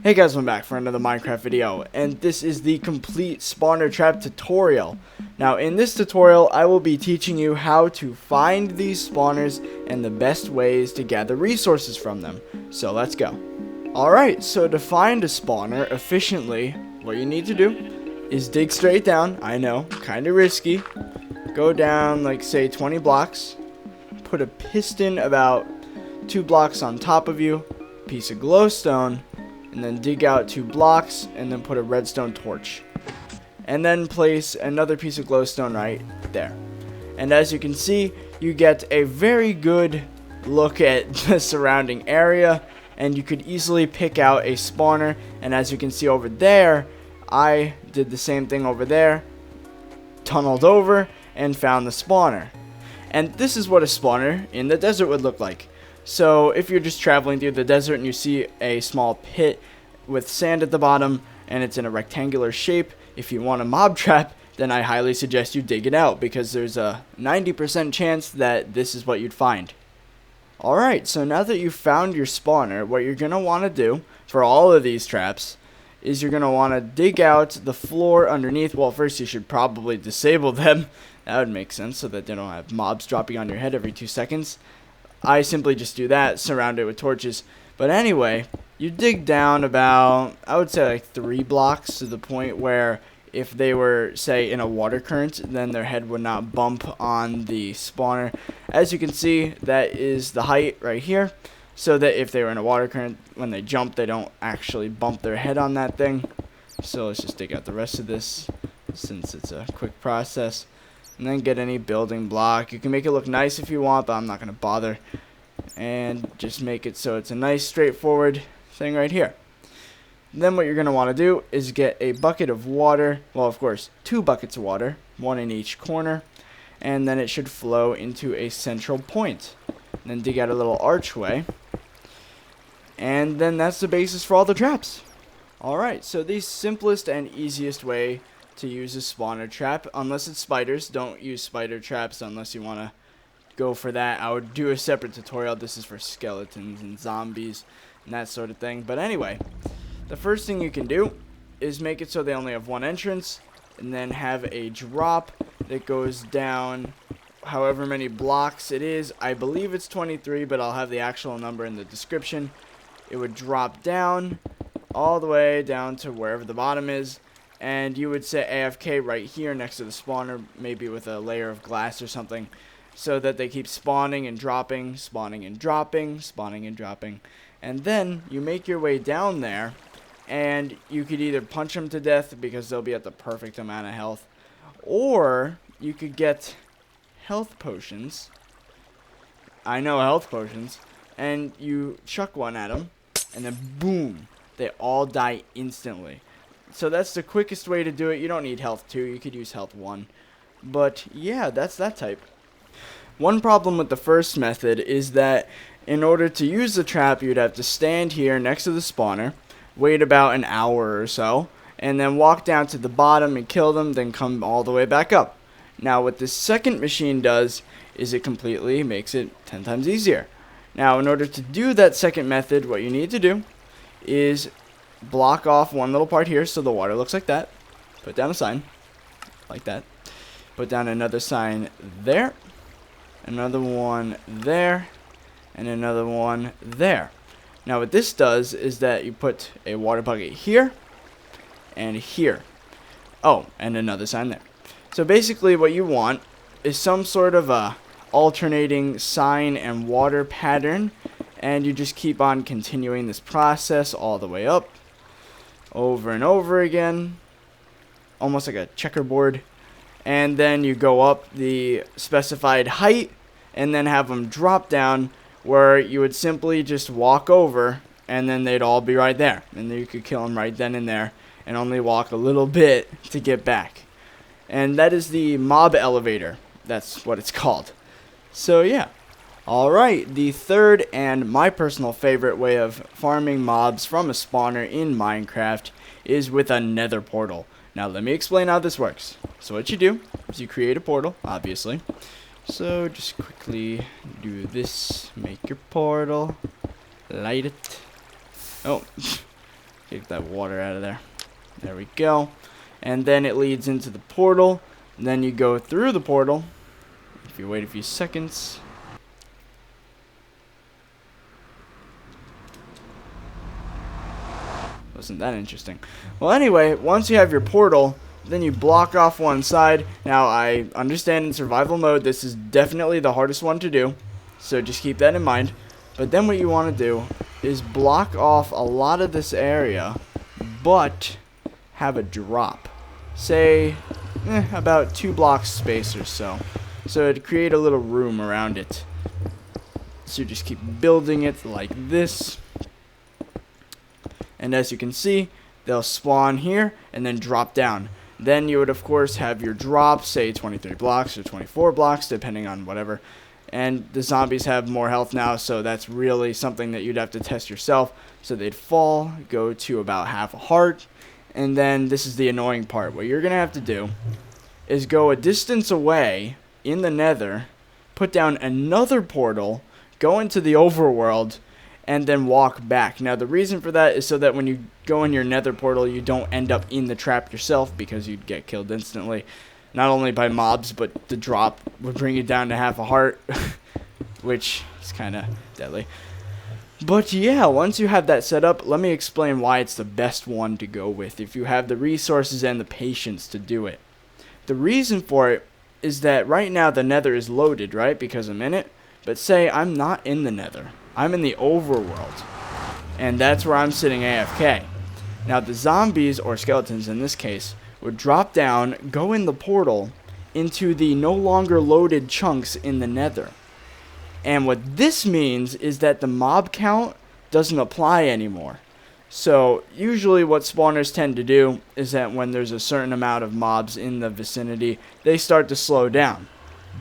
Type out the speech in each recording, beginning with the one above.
Hey guys, I'm back for another Minecraft video, and this is the complete spawner trap tutorial. Now in this tutorial, I will be teaching you how to find these spawners and the best ways to gather resources from them. So let's go. Alright, so to find a spawner efficiently, what you need to do is dig straight down. I know, kinda risky. Go down like say 20 blocks. Put a piston about 2 blocks on top of you. Piece of glowstone. And then dig out 2 blocks and then put a redstone torch. And then place another piece of glowstone right there. And as you can see, you get a very good look at the surrounding area, and you could easily pick out a spawner. And as you can see over there, I did the same thing over there, tunneled over and found the spawner. And this is what a spawner in the desert would look like. So if you're just traveling through the desert and you see a small pit with sand at the bottom and it's in a rectangular shape, if you want a mob trap, then I highly suggest you dig it out, because there's a 90% chance that this is what you'd find. Alright, so now that you've found your spawner, what you're going to want to do for all of these traps is you're going to want to dig out the floor underneath. Well, first you should probably disable them. That would make sense, so that they don't have mobs dropping on your head every 2 seconds. I simply just do that, surround it with torches. But anyway, you dig down about, I would say like 3 blocks, to the point where if they were, say, in a water current, then their head would not bump on the spawner. As you can see, that is the height right here, so that if they were in a water current, when they jump, they don't actually bump their head on that thing. So let's just dig out the rest of this, since it's a quick process. And then get any building block. You can make it look nice if you want, but I'm not going to bother. And just make it so it's a nice straightforward thing right here. Then what you're going to want to do is get a bucket of water. Well, of course, 2 buckets of water, 1 in each corner. And then it should flow into a central point. And then dig out a little archway. And then that's the basis for all the traps. Alright, so the simplest and easiest way to use a spawner trap, unless it's spiders. Don't use spider traps unless you want to go for that. I would do a separate tutorial. This is for skeletons and zombies and that sort of thing. But anyway, the first thing you can do is make it so they only have 1 entrance, and then have a drop that goes down however many blocks it is. I believe it's 23, but I'll have the actual number in the description. It would drop down all the way down to wherever the bottom is. And you would set AFK right here next to the spawner, maybe with a layer of glass or something, so that they keep spawning and dropping, spawning and dropping, spawning and dropping. And then you make your way down there, and you could either punch them to death because they'll be at the perfect amount of health, or you could get health potions. I know health potions. And you chuck one at them, and then boom, they all die instantly. So that's the quickest way to do it. You don't need health 2. You could use health 1. But yeah, that's that type. One problem with the first method is that in order to use the trap, you'd have to stand here next to the spawner, wait about an hour or so, and then walk down to the bottom and kill them, then come all the way back up. Now what this second machine does is it completely makes it 10 times easier. Now in order to do that second method, what you need to do is block off one little part here so the water looks like that. Put down a sign like that. Put down another sign there. Another one there. And another one there. Now what this does is that you put a water bucket here and here. Oh, and another sign there. So basically what you want is some sort of a alternating sign and water pattern. And you just keep on continuing this process all the way up, over and over again, almost like a checkerboard. And then you go up the specified height and then have them drop down, where you would simply just walk over and then they'd all be right there. And then you could kill them right then and there and only walk a little bit to get back. And that is the mob elevator. That's what it's called. So yeah. Alright, the third and my personal favorite way of farming mobs from a spawner in Minecraft is with a Nether portal. Now let me explain how this works. So what you do is you create a portal, obviously. So just quickly do this, make your portal, light it. Oh, Take that water out of there. There we go. And then it leads into the portal. And then you go through the portal. If you wait a few seconds. Wasn't that interesting? Well, anyway, once you have your portal, then you block off one side. Now, I understand in survival mode, this is definitely the hardest one to do. So just keep that in mind. But then what you want to do is block off a lot of this area, but have a drop. Say, about 2 blocks space or so. So to create a little room around it. So you just keep building it like this. And as you can see, they'll spawn here and then drop down. Then you would, of course, have your drop, say 23 blocks or 24 blocks, depending on whatever. And the zombies have more health now, so that's really something that you'd have to test yourself. So they'd fall, go to about half a heart. And then this is the annoying part. What you're going to have to do is go a distance away in the Nether, put down another portal, go into the overworld, and then walk back. Now, the reason for that is so that when you go in your Nether portal, you don't end up in the trap yourself, because you'd get killed instantly. Not only by mobs, but the drop would bring you down to half a heart, which is kind of deadly. But yeah, once you have that set up, let me explain why it's the best one to go with if you have the resources and the patience to do it. The reason for it is that right now the Nether is loaded, right, because I'm in it. But say I'm not in the Nether. I'm in the overworld, and that's where I'm sitting AFK. Now the zombies, or skeletons in this case, would drop down, go in the portal, into the no longer loaded chunks in the Nether. And what this means is that the mob count doesn't apply anymore. So usually what spawners tend to do is that when there's a certain amount of mobs in the vicinity, they start to slow down.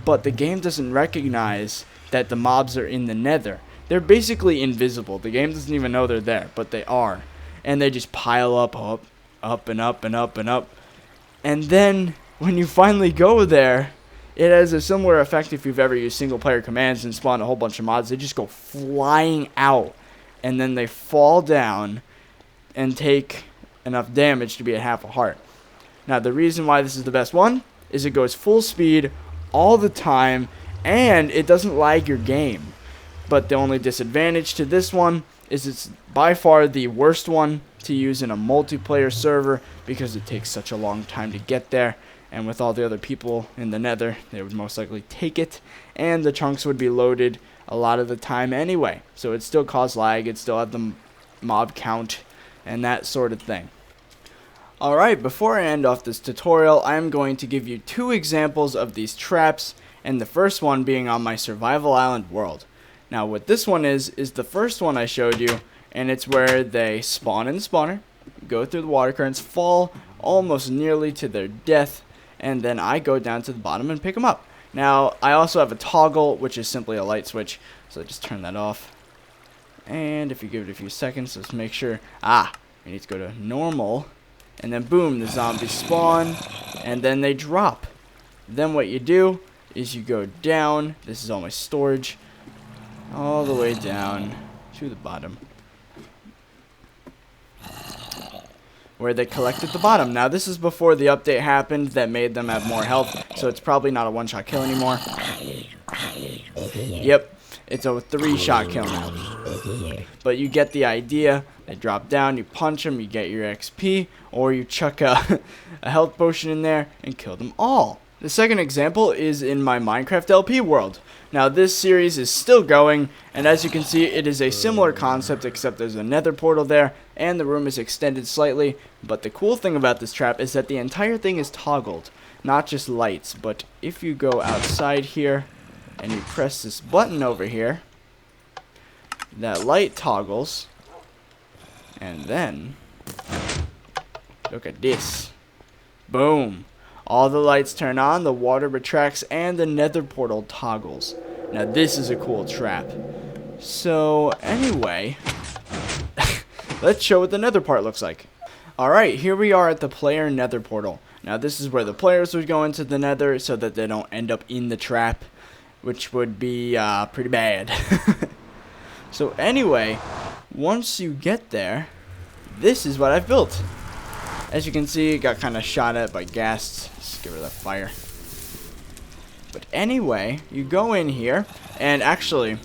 But the game doesn't recognize that the mobs are in the Nether. They're basically invisible. The game doesn't even know they're there, but they are. And they just pile up and up and up and up. And then when you finally go there, it has a similar effect if you've ever used single player commands and spawned a whole bunch of mods. They just go flying out, and then they fall down and take enough damage to be at half a heart. Now the reason why this is the best one is it goes full speed all the time, and it doesn't lag your game. But the only disadvantage to this one is it's by far the worst one to use in a multiplayer server, because it takes such a long time to get there. And with all the other people in the Nether, they would most likely take it, and the chunks would be loaded a lot of the time anyway. So it'd still cause lag, it'd still have the mob count, and that sort of thing. Alright, before I end off this tutorial, I'm going to give you 2 examples of these traps, and the first one being on my survival island world. Now what this one is the first one I showed you, and it's where they spawn in the spawner, go through the water currents, fall almost nearly to their death, and then I go down to the bottom and pick them up. Now, I also have a toggle, which is simply a light switch, so I just turn that off. And if you give it a few seconds, just make sure, you need to go to normal, and then boom, the zombies spawn, and then they drop. Then what you do is you go down, this is all my storage, all the way down to the bottom, where they collect at the bottom. Now this is before the update happened that made them have more health, so it's probably not a one-shot kill anymore. Yep, it's a 3-shot kill now. But you get the idea. They drop down, you punch them, you get your XP, or you chuck a health potion in there and kill them all. The second example is in my Minecraft LP world. Now this series is still going, and as you can see, it is a similar concept, except there's a Nether portal there, and the room is extended slightly. But the cool thing about this trap is that the entire thing is toggled, not just lights. But if you go outside here, and you press this button over here, that light toggles, and then, look at this. Boom. All the lights turn on, the water retracts, and the Nether portal toggles. Now this is a cool trap. So anyway, let's show what the Nether part looks like. Alright, here we are at the player Nether portal. Now this is where the players would go into the Nether so that they don't end up in the trap, which would be pretty bad. So anyway, once you get there, this is what I've built. As you can see, it got kind of shot at by ghasts. Just get rid of that fire. But anyway, you go in here, and actually,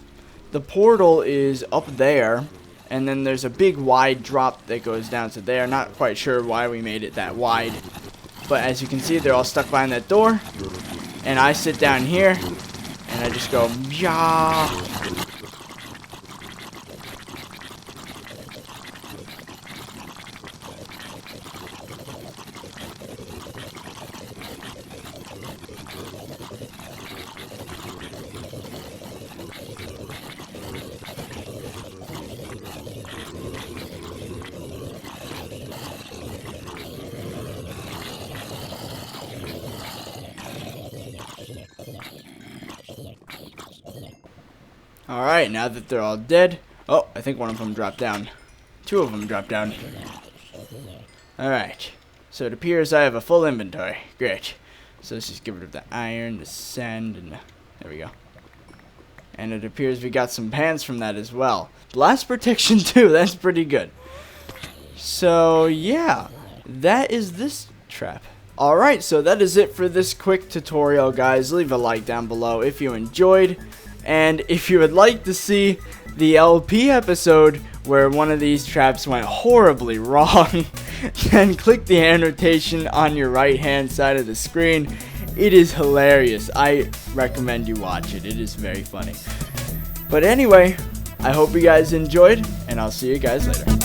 the portal is up there, and then there's a big wide drop that goes down to there. Not quite sure why we made it that wide, but as you can see, they're all stuck behind that door, and I sit down here, and I just go, yeah. Alright, now that they're all dead. Oh, I think one of them dropped down. Two of them dropped down. Alright, so it appears I have a full inventory. Great. So let's just get rid of the iron, the sand, and there we go. And it appears we got some pans from that as well. Blast protection too, that's pretty good. So yeah, that is this trap. Alright, so that is it for this quick tutorial, guys. Leave a like down below if you enjoyed. And if you would like to see the LP episode where one of these traps went horribly wrong, then click the annotation on your right hand side of the screen. It is hilarious. I recommend you watch it. It is very funny. But anyway, I hope you guys enjoyed, and I'll see you guys later.